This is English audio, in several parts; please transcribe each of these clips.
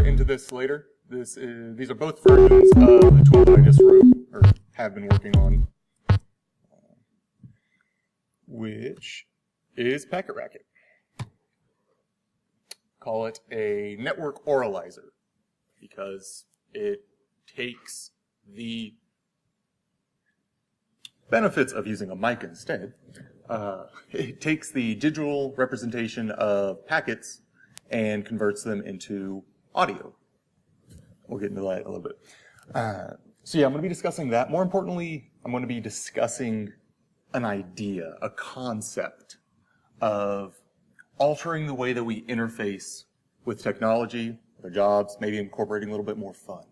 into this later. These are both versions of the tool that I just wrote, or have been working on, which is PcketRquet. Call it a network oralizer, because it takes the benefits of using a mic instead. It takes the digital representation of packets and converts them into audio. We'll get into that in a little bit. So yeah, I'm going to be discussing that. More importantly, I'm going to be discussing an idea, a concept of altering the way that we interface with technology, with our jobs, maybe incorporating a little bit more fun.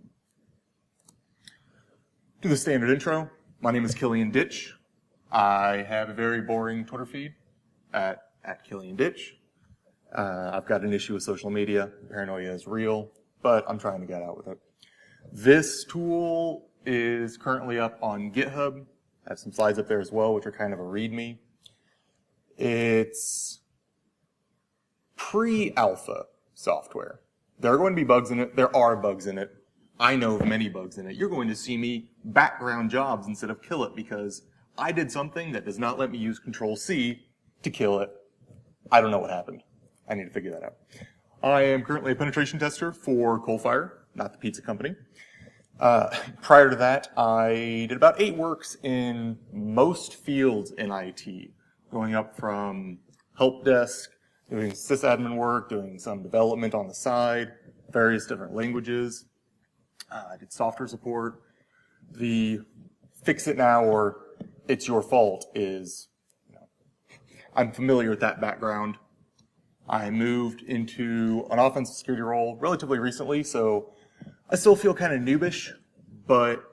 Do the standard intro. My name is Killian Ditch. I have a very boring Twitter feed at Killian Ditch. I've got an issue with social media. Paranoia is real, but I'm trying to get out with it. This tool is currently up on GitHub. I have some slides up there as well, which are kind of a README. It's pre-alpha software. There are going to be bugs in it. There are bugs in it. I know of many bugs in it. You're going to see me background jobs instead of kill it because I did something that does not let me use Control-C to kill it. I don't know what happened. I need to figure that out. I am currently a penetration tester for Coalfire, not the pizza company. Prior to that, I did about 8 works in most fields in IT, going up from help desk, doing sysadmin work, doing some development on the side, various different languages. I did software support. The fix it now or it's your fault is, I'm familiar with that background. I moved into an offensive security role relatively recently, so I still feel kind of noobish, but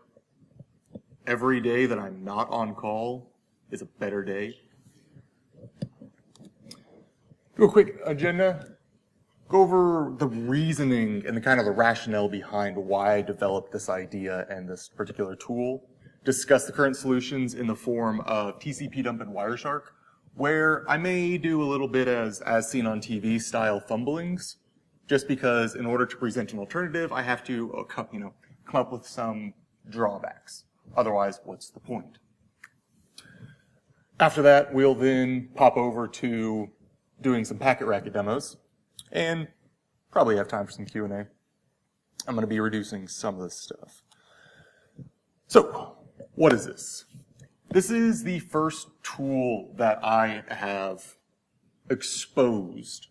every day that I'm not on call is a better day. Do a quick agenda. Go over the reasoning and the kind of the rationale behind why I developed this idea and this particular tool. Discuss the current solutions in the form of TCP Dump and Wireshark, where I may do a little bit as seen on TV style fumblings, just because in order to present an alternative, I have to come up with some drawbacks. Otherwise, what's the point? After that, we'll then pop over to doing some PcketRquet demos, and probably have time for some Q&A. I'm going to be reducing some of this stuff. So, what is this? This is the first tool that I have exposed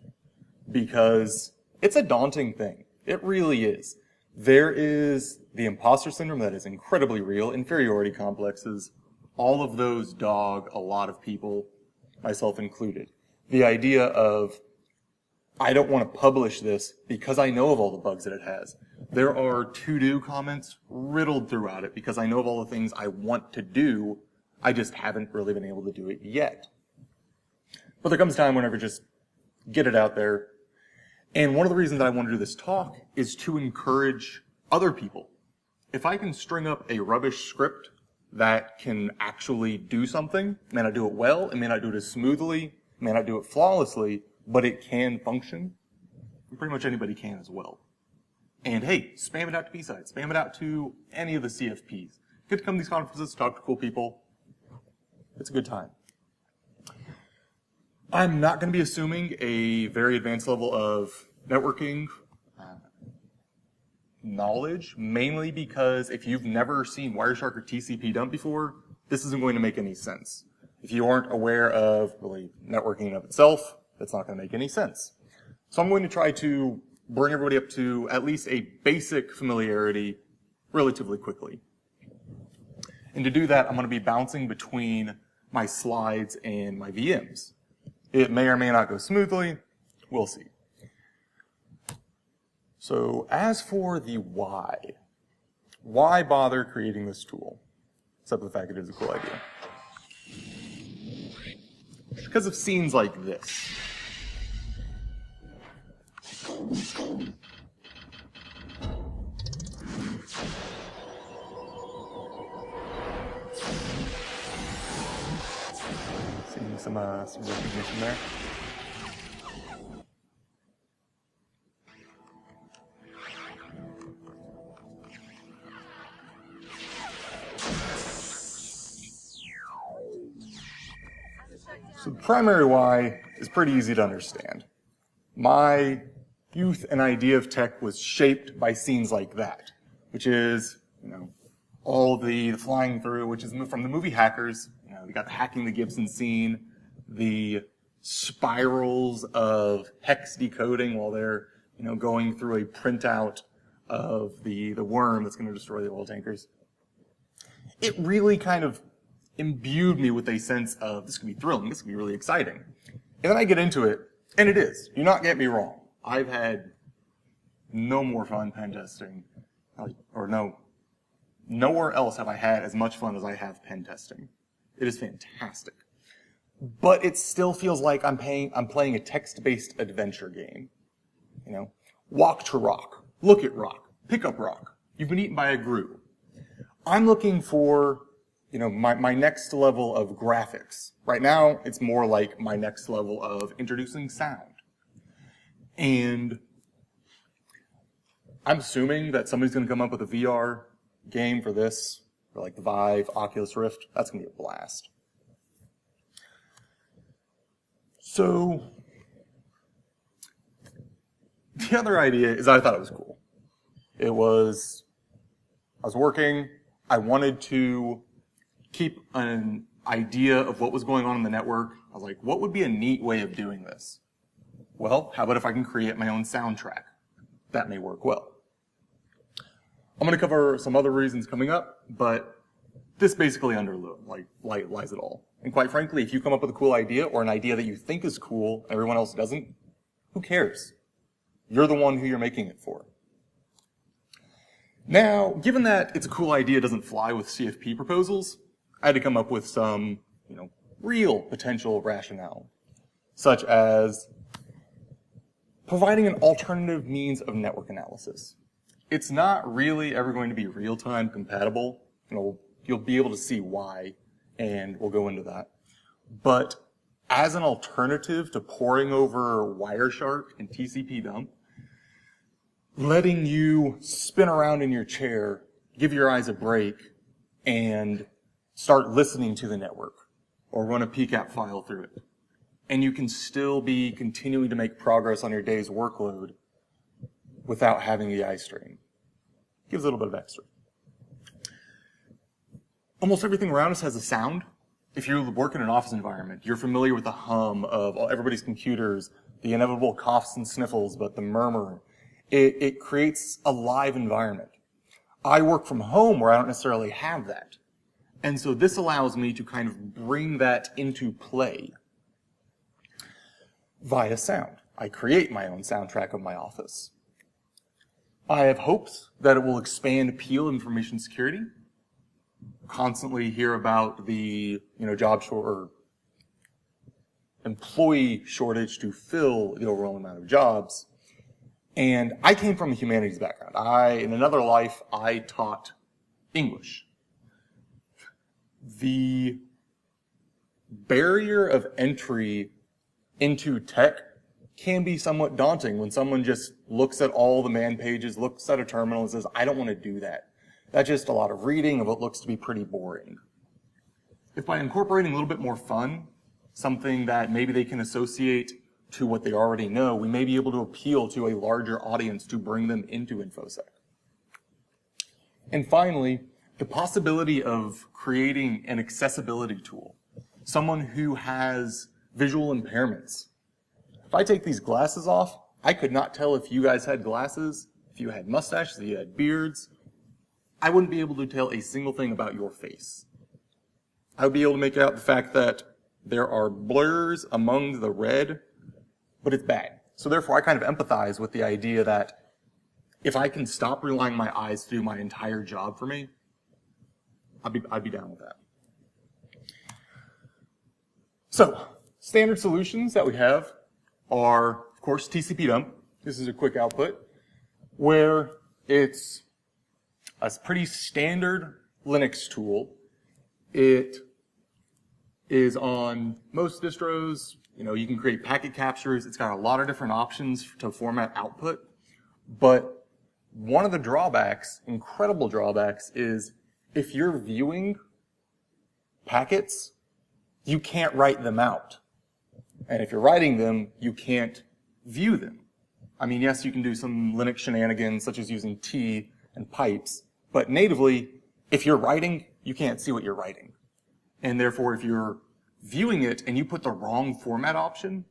because it's a daunting thing. It really is. There is the imposter syndrome that is incredibly real, inferiority complexes. All of those dog a lot of people, myself included. The idea of, I don't want to publish this because I know of all the bugs that it has. There are to-do comments riddled throughout it because I know of all the things I want to do. I just haven't really been able to do it yet. But there comes a time whenever just get it out there. And one of the reasons that I want to do this talk is to encourage other people. If I can string up a rubbish script that can actually do something, may not do it well, it may not do it as smoothly, may not do it flawlessly, but it can function, pretty much anybody can as well. And hey, spam it out to BSides, spam it out to any of the CFPs. Get to come to these conferences, talk to cool people. It's a good time. I'm not going to be assuming a very advanced level of networking knowledge, mainly because if you've never seen Wireshark or TCP Dump before, this isn't going to make any sense. If you aren't aware of really networking in of itself, that's not going to make any sense. So I'm going to try to bring everybody up to at least a basic familiarity relatively quickly. And to do that, I'm going to be bouncing between my slides and my VMs. It may or may not go smoothly. We'll see. So as for the why bother creating this tool? Except for the fact it is a cool idea. Because of scenes like this. Seeing some recognition there. So the primary why is pretty easy to understand. My youth and idea of tech was shaped by scenes like that, which is, all the flying through, which is from the movie Hackers. You got the hacking the Gibson scene, the spirals of hex decoding while they're, going through a printout of the worm that's going to destroy the oil tankers. It really kind of imbued me with a sense of this could be thrilling, this could be really exciting. And then I get into it, and it is. Do not get me wrong. I've had no more fun pen testing, nowhere else have I had as much fun as I have pen testing. It is fantastic. But it still feels like I'm playing a text-based adventure game. Walk to rock, look at rock, pick up rock. You've been eaten by a grue. I'm looking for, my next level of graphics. Right now, it's more like my next level of introducing sound. And I'm assuming that somebody's going to come up with a VR game for this, for like the Vive, Oculus Rift. That's going to be a blast. So, the other idea is I thought it was cool. I was working, I wanted to keep an idea of what was going on in the network. I was like, what would be a neat way of doing this? Well, how about if I can create my own soundtrack? That may work well. I'm going to cover some other reasons coming up, but this basically lies it all. And quite frankly, if you come up with a cool idea or an idea that you think is cool, everyone else doesn't, who cares? You're the one who you're making it for. Now, given that it's a cool idea doesn't fly with CFP proposals, I had to come up with some, real potential rationale, such as providing an alternative means of network analysis. It's not really ever going to be real-time compatible. You'll be able to see why, and we'll go into that. But as an alternative to poring over Wireshark and TCP Dump, letting you spin around in your chair, give your eyes a break, and start listening to the network, or run a PCAP file through it. And you can still be continuing to make progress on your day's workload without having the eye strain. Gives a little bit of extra. Almost everything around us has a sound. If you work in an office environment, you're familiar with the hum of everybody's computers, the inevitable coughs and sniffles, but the murmur. It creates a live environment. I work from home where I don't necessarily have that. And so this allows me to kind of bring that into play via sound. I create my own soundtrack of my office. I have hopes that it will expand Peel information security. Constantly hear about the job or employee shortage to fill the overall amount of jobs. And I came from a humanities background. In another life, I taught English. The barrier of entry into tech can be somewhat daunting when someone just looks at all the man pages, looks at a terminal and says, I don't want to do that. That's just a lot of reading of what looks to be pretty boring. If by incorporating a little bit more fun, something that maybe they can associate to what they already know, we may be able to appeal to a larger audience to bring them into InfoSec. And finally, the possibility of creating an accessibility tool. Someone who has visual impairments. If I take these glasses off, I could not tell if you guys had glasses, if you had mustaches, if you had beards. I wouldn't be able to tell a single thing about your face. I would be able to make out the fact that there are blurs among the red, but it's bad. So therefore, I kind of empathize with the idea that if I can stop relying on my eyes to do my entire job for me, I'd be down with that. So, standard solutions that we have are, of course, TCP Dump. This is a quick output where it's a pretty standard Linux tool. It is on most distros. You can create packet captures. It's got a lot of different options to format output. But one of the drawbacks, incredible drawbacks, is if you're viewing packets, you can't write them out. And if you're writing them, you can't view them. I mean, yes, you can do some Linux shenanigans, such as using T and pipes, but natively, if you're writing, you can't see what you're writing. And therefore, if you're viewing it and you put the wrong format option,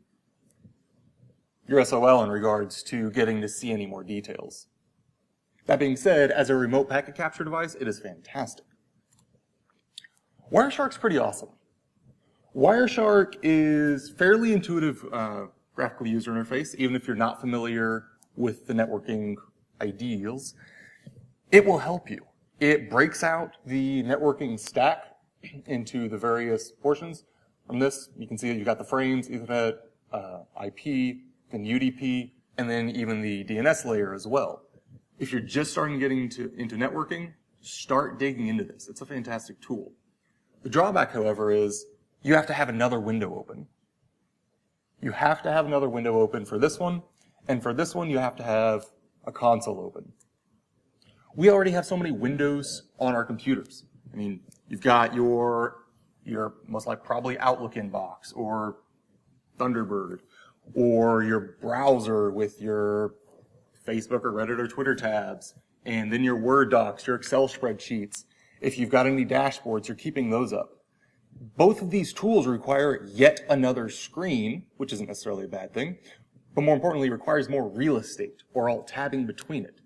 you're SOL in regards to getting to see any more details. That being said, as a remote packet capture device, it is fantastic. Wireshark's pretty awesome. Wireshark is fairly intuitive graphical user interface, even if you're not familiar with the networking ideals. It will help you. It breaks out the networking stack into the various portions. From this, you can see that you've got the frames, Ethernet, IP, then UDP, and then even the DNS layer as well. If you're just starting getting into networking, start digging into this. It's a fantastic tool. The drawback, however, is you have to have another window open. You have to have another window open for this one, and for this one you have to have a console open. We already have so many windows on our computers. I mean, you've got your most likely probably Outlook inbox, or Thunderbird, or your browser with your Facebook or Reddit or Twitter tabs, and then your Word docs, your Excel spreadsheets. If you've got any dashboards, you're keeping those up. Both of these tools require yet another screen, which isn't necessarily a bad thing, but more importantly, requires more real estate, or alt tabbing between it.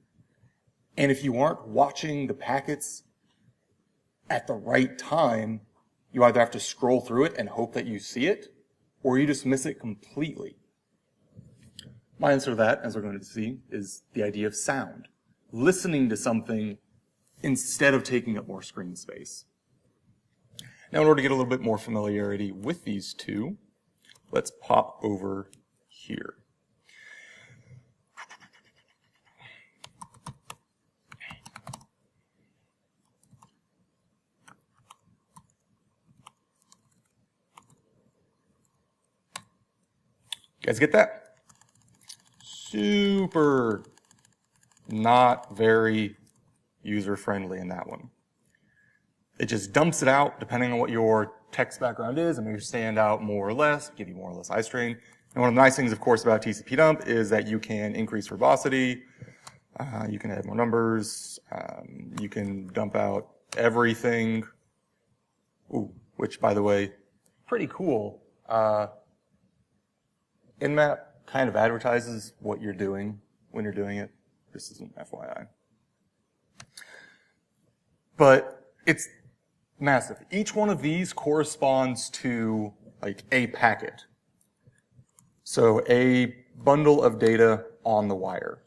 And if you aren't watching the packets at the right time, you either have to scroll through it and hope that you see it, or you just miss it completely. My answer to that, as we're going to see, is the idea of sound. Listening to something instead of taking up more screen space. Now, in order to get a little bit more familiarity with these two, let's pop over here. You guys get that? Super not very user-friendly in that one. It just dumps it out depending on what your text background is. and may stand out more or less, give you more or less eye strain. And one of the nice things, of course, about TCP Dump is that you can increase verbosity, you can add more numbers, you can dump out everything. Ooh, which, by the way, pretty cool. Nmap kind of advertises what you're doing when you're doing it. This is an FYI. But it's massive. Each one of these corresponds to like a packet. So a bundle of data on the wire.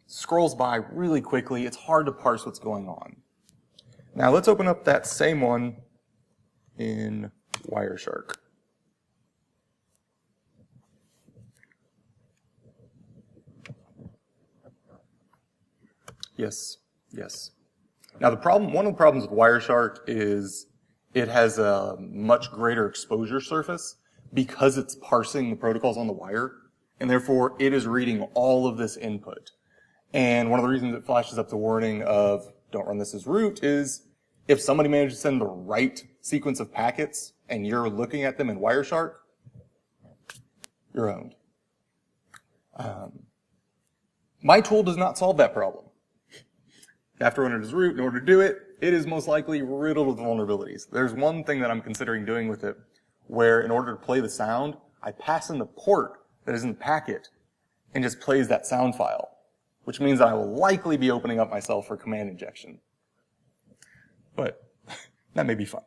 Scrolls by really quickly. It's hard to parse what's going on. Now let's open up that same one in Wireshark. Yes, yes. Now one of the problems with Wireshark is it has a much greater exposure surface because it's parsing the protocols on the wire, and therefore it is reading all of this input. And one of the reasons it flashes up the warning of don't run this as root is if somebody manages to send the right sequence of packets and you're looking at them in Wireshark, you're owned. My tool does not solve that problem. You have to run it as root in order to do it. It is most likely riddled with vulnerabilities. There's one thing that I'm considering doing with it where in order to play the sound, I pass in the port that is in the packet and just plays that sound file, which means that I will likely be opening up myself for command injection. But that may be fun.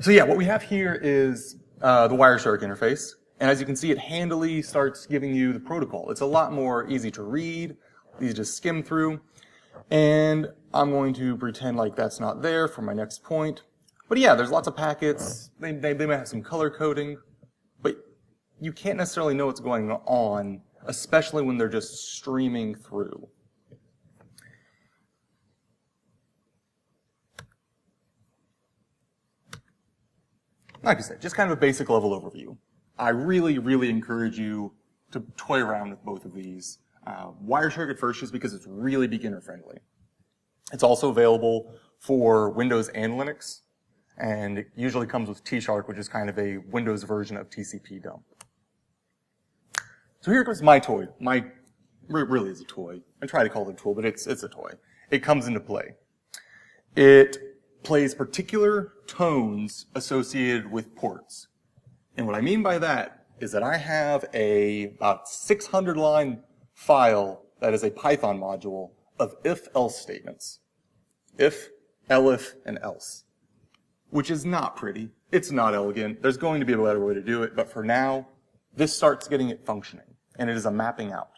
So yeah, what we have here is the Wireshark interface. And as you can see, it handily starts giving you the protocol. It's a lot more easy to read, easy to skim through. And I'm going to pretend like that's not there for my next point. But yeah, there's lots of packets. They may have some color coding, but you can't necessarily know what's going on, especially when they're just streaming through. Like I said, just kind of a basic level overview. I really, really encourage you to toy around with both of these. Wireshark at first just because it's really beginner friendly. It's also available for Windows and Linux, and it usually comes with T#, which is kind of a Windows version of TCP Dump. So here comes my toy. It really is a toy. I try to call it a tool, but it's a toy. It comes into play. It plays particular tones associated with ports. And what I mean by that is that I have about 600-line file that is a Python module of if-else statements. If, elif, and else. Which is not pretty. It's not elegant. There's going to be a better way to do it, but for now, this starts getting it functioning, and it is a mapping out.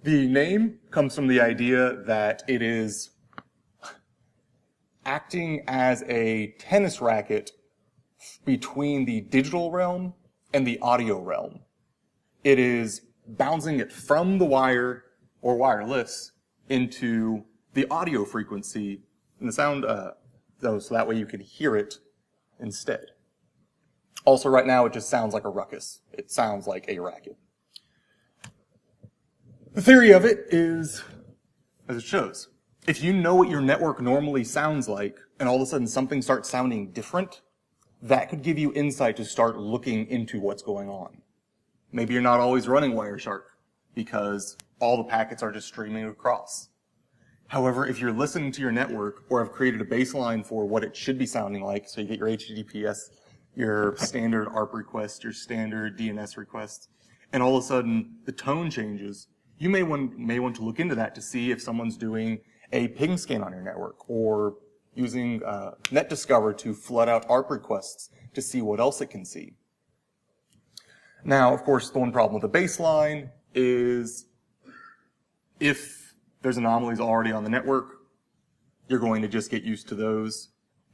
The name comes from the idea that it is acting as a tennis racket between the digital realm and the audio realm. It is bouncing it from the wire or wireless into the audio frequency and the sound, so that way you can hear it instead. Also, right now, it just sounds like a ruckus. It sounds like a racket. The theory of it is, as it shows, if you know what your network normally sounds like, and all of a sudden something starts sounding different, that could give you insight to start looking into what's going on. Maybe you're not always running Wireshark, because all the packets are just streaming across. However, if you're listening to your network, or have created a baseline for what it should be sounding like, so you get your HTTPS, your standard ARP request, your standard DNS requests, and all of a sudden the tone changes, you may want to look into that to see if someone's doing a ping scan on your network, or using NetDiscover to flood out ARP requests to see what else it can see. Now, of course, the one problem with the baseline is if there's anomalies already on the network, you're going to just get used to those,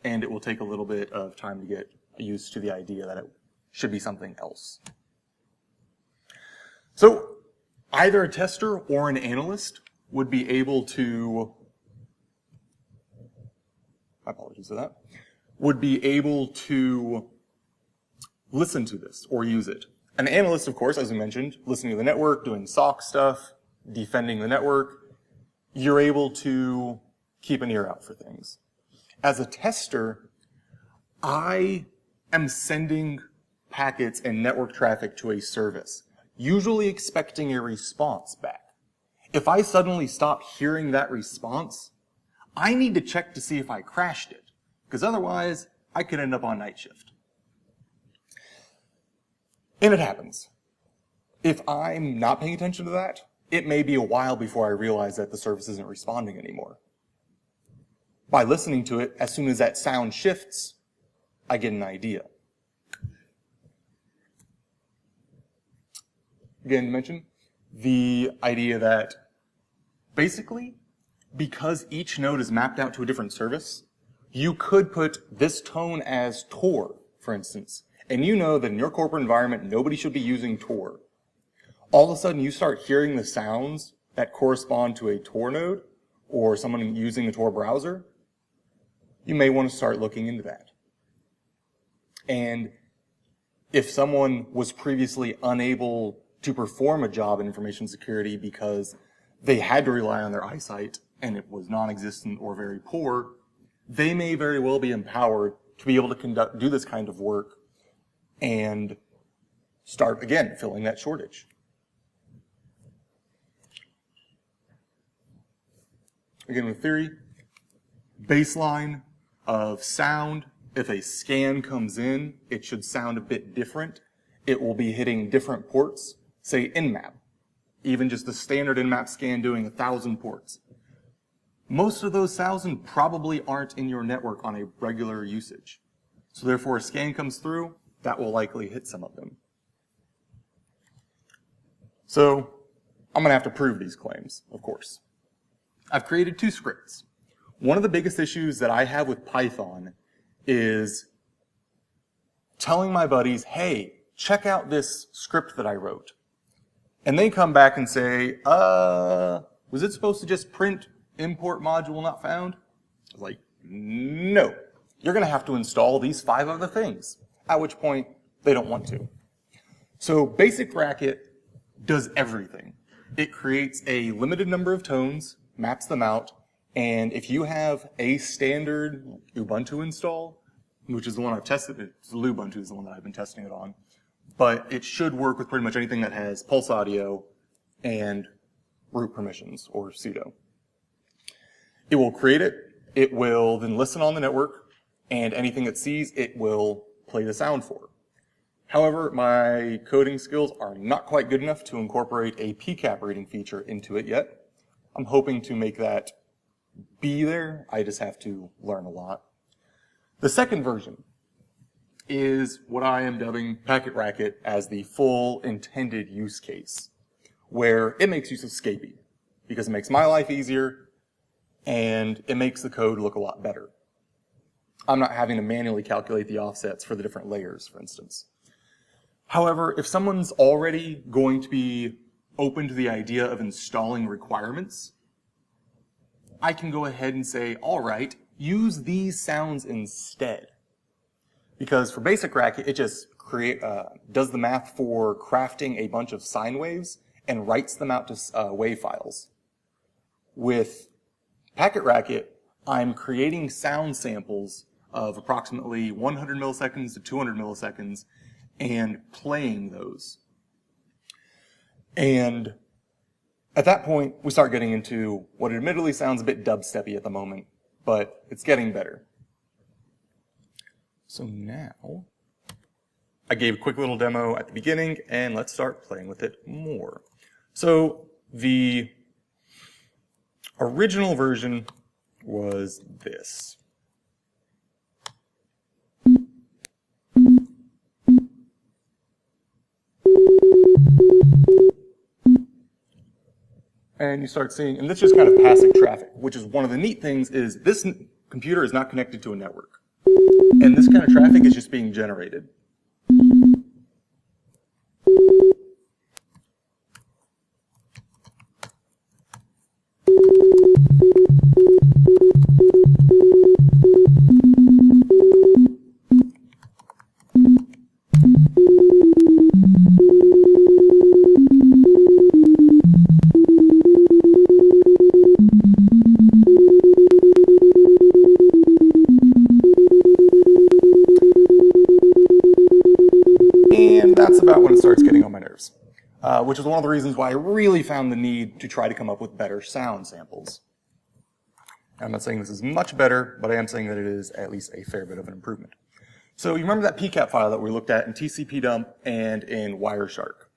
and it will take a little bit of time to get used to the idea that it should be something else. So, either a tester or an analyst would be able to, my apologies for that, would be able to listen to this or use it. An analyst, of course, as we mentioned, listening to the network, doing SOC stuff, defending the network, you're able to keep an ear out for things. As a tester, I am sending packets and network traffic to a service, usually expecting a response back. If I suddenly stop hearing that response, I need to check to see if I crashed it, because otherwise I could end up on night shift. And it happens. If I'm not paying attention to that, it may be a while before I realize that the service isn't responding anymore. By listening to it, as soon as that sound shifts, I get an idea. Again, mention the idea that basically, because each node is mapped out to a different service, you could put this tone as Tor, for instance, and you know that in your corporate environment, nobody should be using Tor. All of a sudden, you start hearing the sounds that correspond to a Tor node or someone using a Tor browser, you may want to start looking into that. And if someone was previously unable to perform a job in information security because they had to rely on their eyesight and it was non-existent or very poor, they may very well be empowered to be able to do this kind of work and start, again, filling that shortage. Again, with theory, baseline of sound, if a scan comes in, it should sound a bit different. It will be hitting different ports, say Nmap. Even just the standard Nmap scan doing 1,000 ports. Most of those 1,000 probably aren't in your network on a regular usage. So therefore, a scan comes through, that will likely hit some of them. So, I'm going to have to prove these claims, of course. I've created 2 scripts. One of the biggest issues that I have with Python is telling my buddies, hey, check out this script that I wrote. And they come back and say, was it supposed to just print import module not found? I was like, no. You're going to have to install these 5 other things, at which point they don't want to. So PcketRquet does everything. It creates a limited number of tones, maps them out, and if you have a standard Ubuntu install, which is the one I've tested, Lubuntu is the one that I've been testing it on, but it should work with pretty much anything that has pulse audio and root permissions, or sudo. It will create it, it will then listen on the network, and anything it sees, it will play the sound for. However, my coding skills are not quite good enough to incorporate a PCAP reading feature into it yet. I'm hoping to make that be there, I just have to learn a lot. The second version is what I am dubbing PcketRquet as the full intended use case, where it makes use of Scapy, because it makes my life easier, and it makes the code look a lot better. I'm not having to manually calculate the offsets for the different layers, for instance. However, if someone's already going to be open to the idea of installing requirements, I can go ahead and say, all right, use these sounds instead. Because for BSicsRquet, it just does the math for crafting a bunch of sine waves and writes them out to wave files. With PcketRquet, I'm creating sound samples of approximately 100 milliseconds to 200 milliseconds and playing those. And at that point, we start getting into what admittedly sounds a bit dubsteppy at the moment, but it's getting better. So now, I gave a quick little demo at the beginning, and let's start playing with it more. So the original version was this. And you start seeing, and this is just kind of passive traffic, which is one of the neat things is this computer is not connected to a network. And this kind of traffic is just being generated. That's about when it starts getting on my nerves, which is one of the reasons why I really found the need to try to come up with better sound samples. I'm not saying this is much better, but I am saying that it is at least a fair bit of an improvement. So you remember that PCAP file that we looked at in TCP Dump and in Wireshark?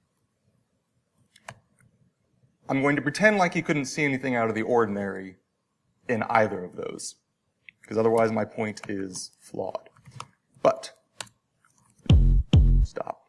I'm going to pretend like you couldn't see anything out of the ordinary in either of those, because otherwise my point is flawed. But, stop.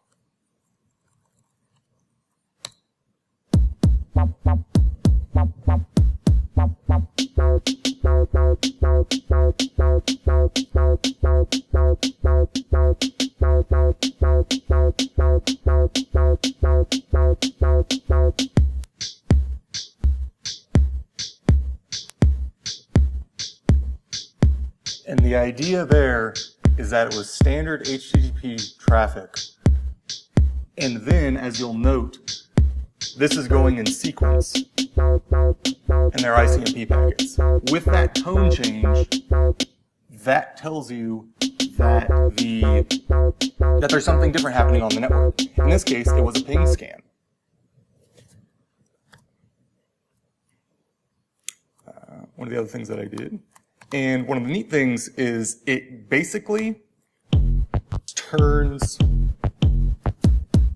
And the idea there is that it was standard HTTP traffic. And then, as you'll note, this is going in sequence. And they're ICMP packets. With that tone change, that tells you that there's something different happening on the network. In this case, it was a ping scan. One of the other things that I did. And one of the neat things is it basically turns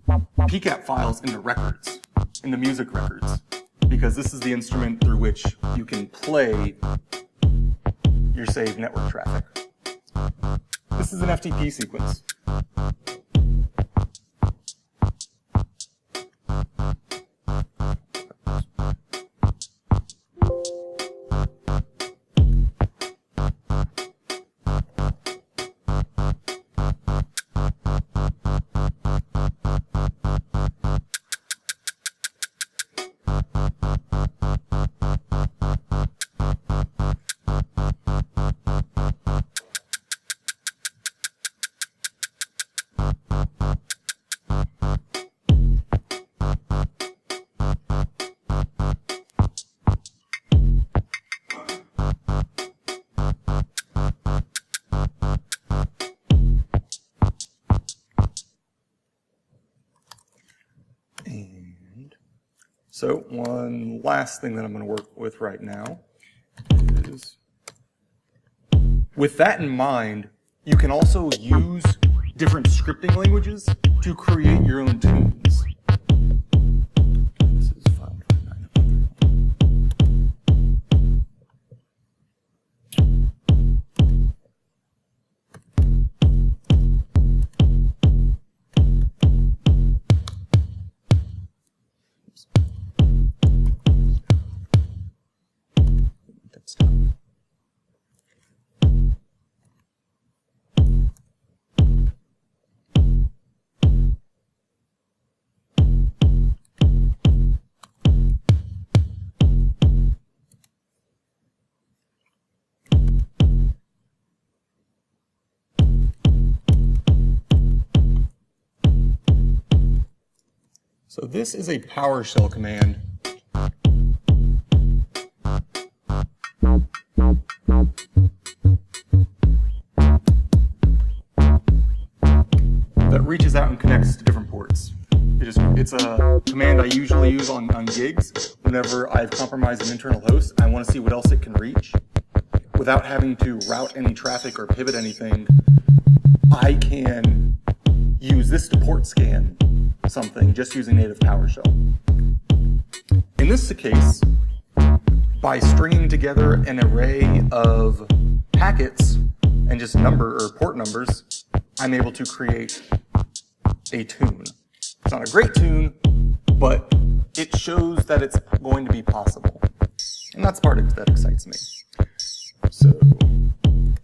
PCAP files into records, into music records, because this is the instrument through which you can play your saved network traffic. This is an FTP sequence. So one last thing that I'm going to work with right now is, with that in mind, you can also use different scripting languages to create your own tunes. This is file 9. That's done. So this is a PowerShell command that reaches out and connects to different ports. It's a command I usually use on gigs whenever I've compromised an internal host. I want to see what else it can reach. Without having to route any traffic or pivot anything, I can use this to port scan something just using native PowerShell. In this case, by stringing together an array of packets and just port numbers, I'm able to create a tune. It's not a great tune, but it shows that it's going to be possible. And that's part that excites me. So, I'm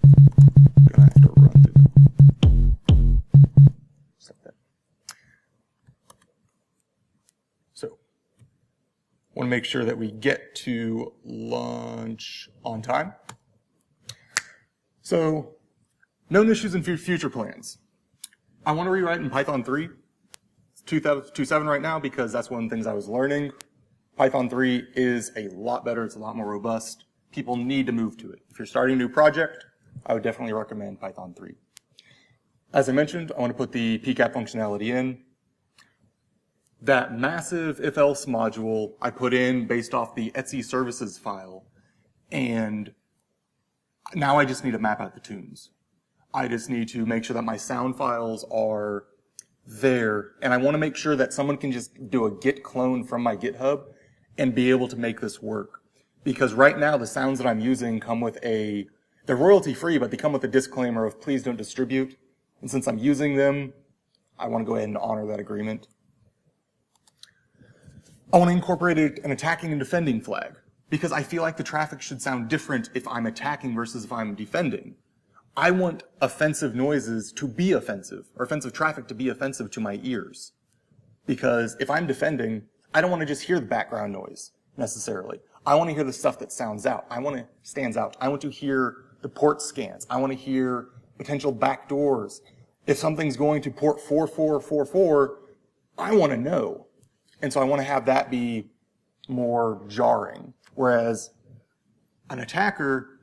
gonna have to run through. So, want to make sure that we get to lunch on time. So, known issues and future plans. I want to rewrite in Python 3. It's 2.7 right now because that's one of the things I was learning. Python 3 is a lot better. It's a lot more robust. People need to move to it. If you're starting a new project, I would definitely recommend Python 3. As I mentioned, I want to put the PCAP functionality in. That massive if-else module I put in based off the Etsy services file, and now I just need to map out the tunes. I just need to make sure that my sound files are there, and I want to make sure that someone can just do a git clone from my GitHub and be able to make this work. Because right now the sounds that I'm using come with they're royalty free, but they come with a disclaimer of please don't distribute. And since I'm using them, I want to go ahead and honor that agreement. I want to incorporate an attacking and defending flag, because I feel like the traffic should sound different if I'm attacking versus if I'm defending. I want offensive noises to be offensive, or offensive traffic to be offensive to my ears. Because if I'm defending, I don't want to just hear the background noise, necessarily. I want to hear the stuff that stands out. I want to hear the port scans. I want to hear potential backdoors. If something's going to port 4444, I want to know. And so I want to have that be more jarring. Whereas an attacker,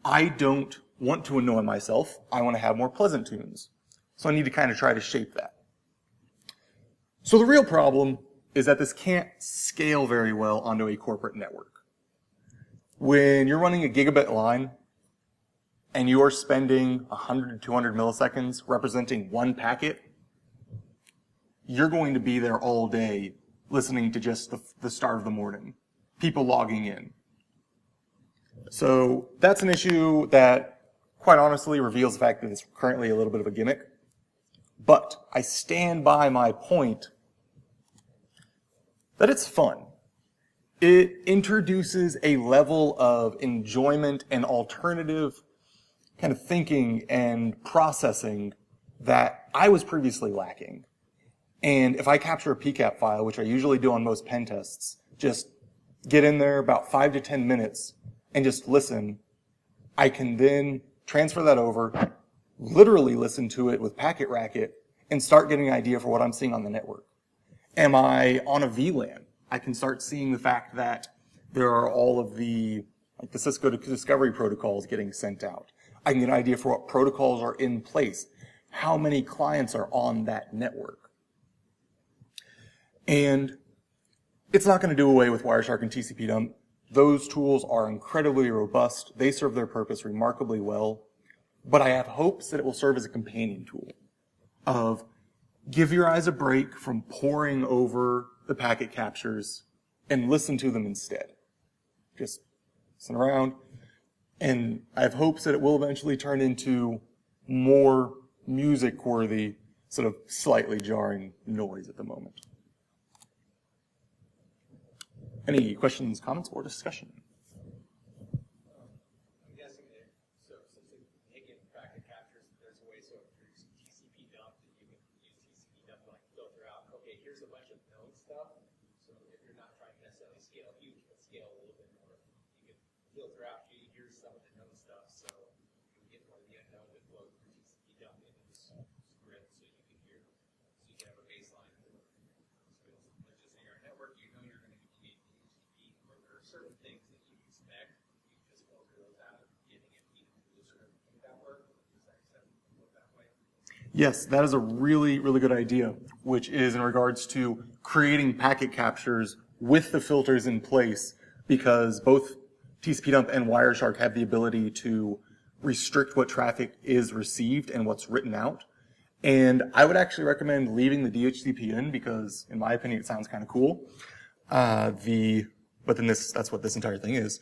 I don't want to annoy myself. I want to have more pleasant tunes. So I need to kind of try to shape that. So the real problem is that this can't scale very well onto a corporate network. When you're running a gigabit line and you are spending 100 to 200 milliseconds representing one packet, you're going to be there all day listening to just the start of the morning, people logging in. So that's an issue that, quite honestly, reveals the fact that it's currently a little bit of a gimmick. But I stand by my point that it's fun. It introduces a level of enjoyment and alternative kind of thinking and processing that I was previously lacking. And if I capture a PCAP file, which I usually do on most pen tests, just get in there about 5 to 10 minutes and just listen, I can then transfer that over, literally listen to it with PcketRquet, and start getting an idea for what I'm seeing on the network. Am I on a VLAN? I can start seeing the fact that there are all of the Cisco discovery protocols getting sent out. I can get an idea for what protocols are in place, how many clients are on that network. And It's not going to do away with Wireshark and TCP Dump. Those tools are incredibly robust. They serve their purpose remarkably well. But I have hopes that it will serve as a companion tool of give your eyes a break from poring over the packet captures and listen to them instead. Just listen around. And I have hopes that it will eventually turn into more music-worthy, sort of slightly jarring noise at the moment. Any questions, comments, or discussion? I'm guessing that, so since it's taking packet captures, there's a way, so if you're using TCP dump, that you can use TCP dump to like filter out, okay, here's a bunch of known stuff. So if you're not trying to necessarily scale huge, but scale a little bit more, you can filter out, here's some of the known stuff, so you can get more of the unknown that flows through TCP dump into this script, so you can hear, so you can have a baseline. So let's just say your network, you know you're going to communicate TCP, or there are certain things that you expect, you just filter those out of getting it into the script. Would that work? Does that work that way? Yes, that is a really, really good idea, which is in regards to creating packet captures with the filters in place, because both TCP Dump and Wireshark have the ability to restrict what traffic is received and what's written out. And I would actually recommend leaving the DHCP in because, in my opinion, it sounds kind of cool. But then that's what this entire thing is.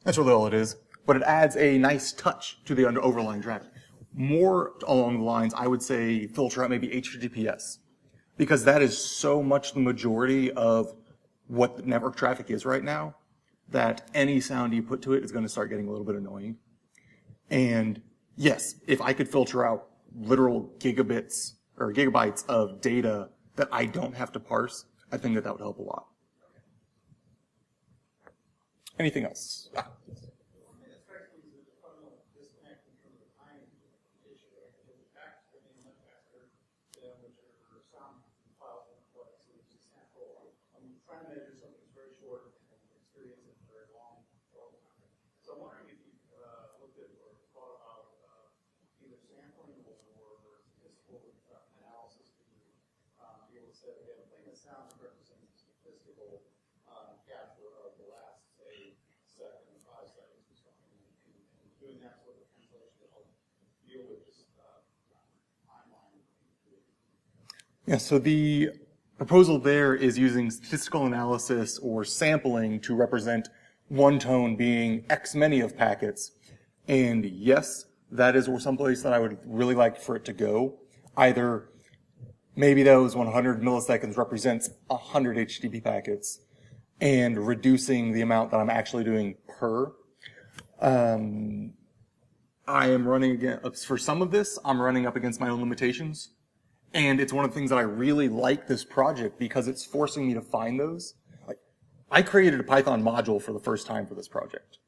That's really all it is. But it adds a nice touch to the overlying traffic. More along the lines, I would say, filter out maybe HTTPS. Because that is so much the majority of what the network traffic is right now, that any sound you put to it is going to start getting a little bit annoying. And yes, if I could filter out literal gigabits or gigabytes of data that I don't have to parse, I think that that would help a lot. Anything else? Ah. Sound represents statistical capture of the last, say, second or 5 seconds or something, and doing that sort of translation to help deal with this timeline. Yeah, so the proposal there is using statistical analysis or sampling to represent one tone being X many of packets. And yes, that is someplace that I would really like for it to go. Either maybe those 100 milliseconds represents 100 HTTP packets and reducing the amount that I'm actually doing per. I am running against, for some of this, I'm running up against my own limitations. And it's one of the things that I really like this project because it's forcing me to find those. Like, I created a Python module for the first time for this project.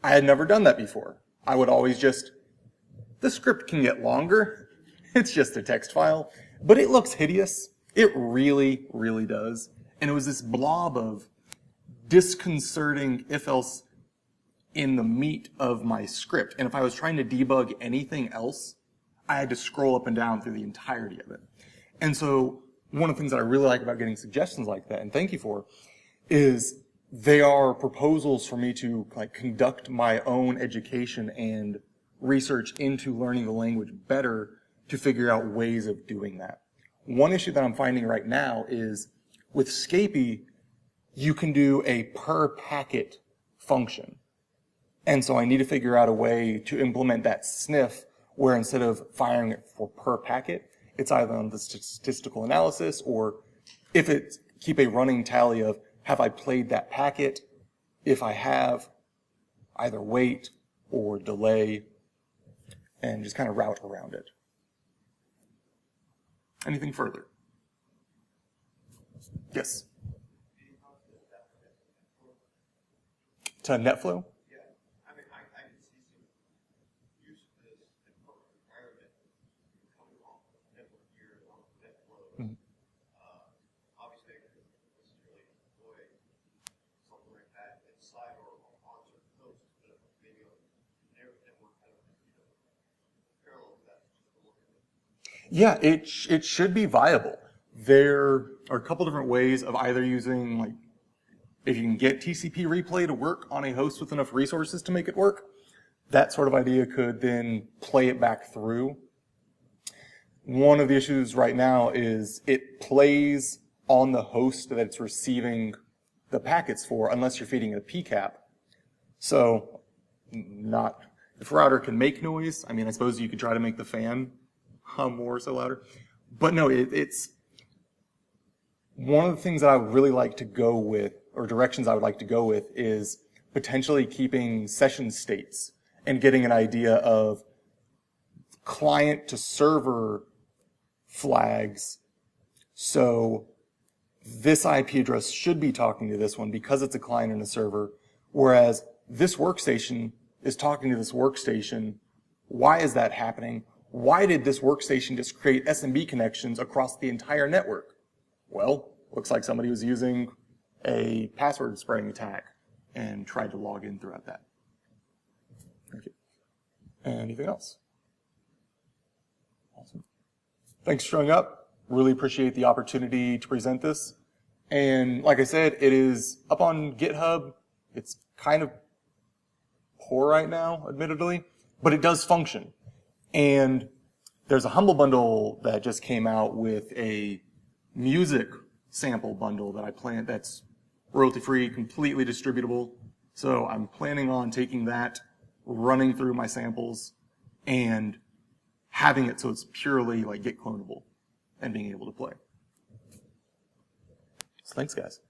I had never done that before. I would always just, the script can get longer. It's just a text file. But it looks hideous. It really, really does. And it was this blob of disconcerting if-else in the meat of my script. And if I was trying to debug anything else, I had to scroll up and down through the entirety of it. And so one of the things that I really like about getting suggestions like that, and thank you for, is they are proposals for me to like conduct my own education and research into learning the language better to figure out ways of doing that. One issue that I'm finding right now is with Scapy, you can do a per packet function. And so I need to figure out a way to implement that sniff where instead of firing it for per packet, it's either on the statistical analysis or if it keep a running tally of have I played that packet? If I have, either wait or delay and just kind of route around it. Anything further? Yes? To NetFlow? Yeah, I mean, I can see some use of this in corporate environment coming off of network gear, off of NetFlow. Obviously, I could necessarily deploy something like Yeah, it should be viable. There are a couple different ways of either using, like, if you can get TCP replay to work on a host with enough resources to make it work, that sort of idea could then play it back through. One of the issues right now is it plays on the host that it's receiving the packets for unless you're feeding it a PCAP. So, if a router can make noise, I mean, I suppose you could try to make the fan hum more or so louder. But no, it's one of the things that I would really like to go with, or directions I would like to go with, is potentially keeping session states and getting an idea of client to server flags. So this IP address should be talking to this one because it's a client and a server, whereas this workstation is talking to this workstation. Why is that happening? Why did this workstation just create SMB connections across the entire network? Well, looks like somebody was using a password spreading attack and tried to log in throughout that. Thank you. Anything else? Awesome. Thanks for showing up. Really appreciate the opportunity to present this. And like I said, it is up on GitHub. It's kind of poor right now, admittedly, but it does function. And there's a Humble bundle that just came out with a music sample bundle that I plan, that's royalty-free, completely distributable. So I'm planning on taking that, running through my samples, and having it so it's purely like Git clonable and being able to play. So thanks, guys.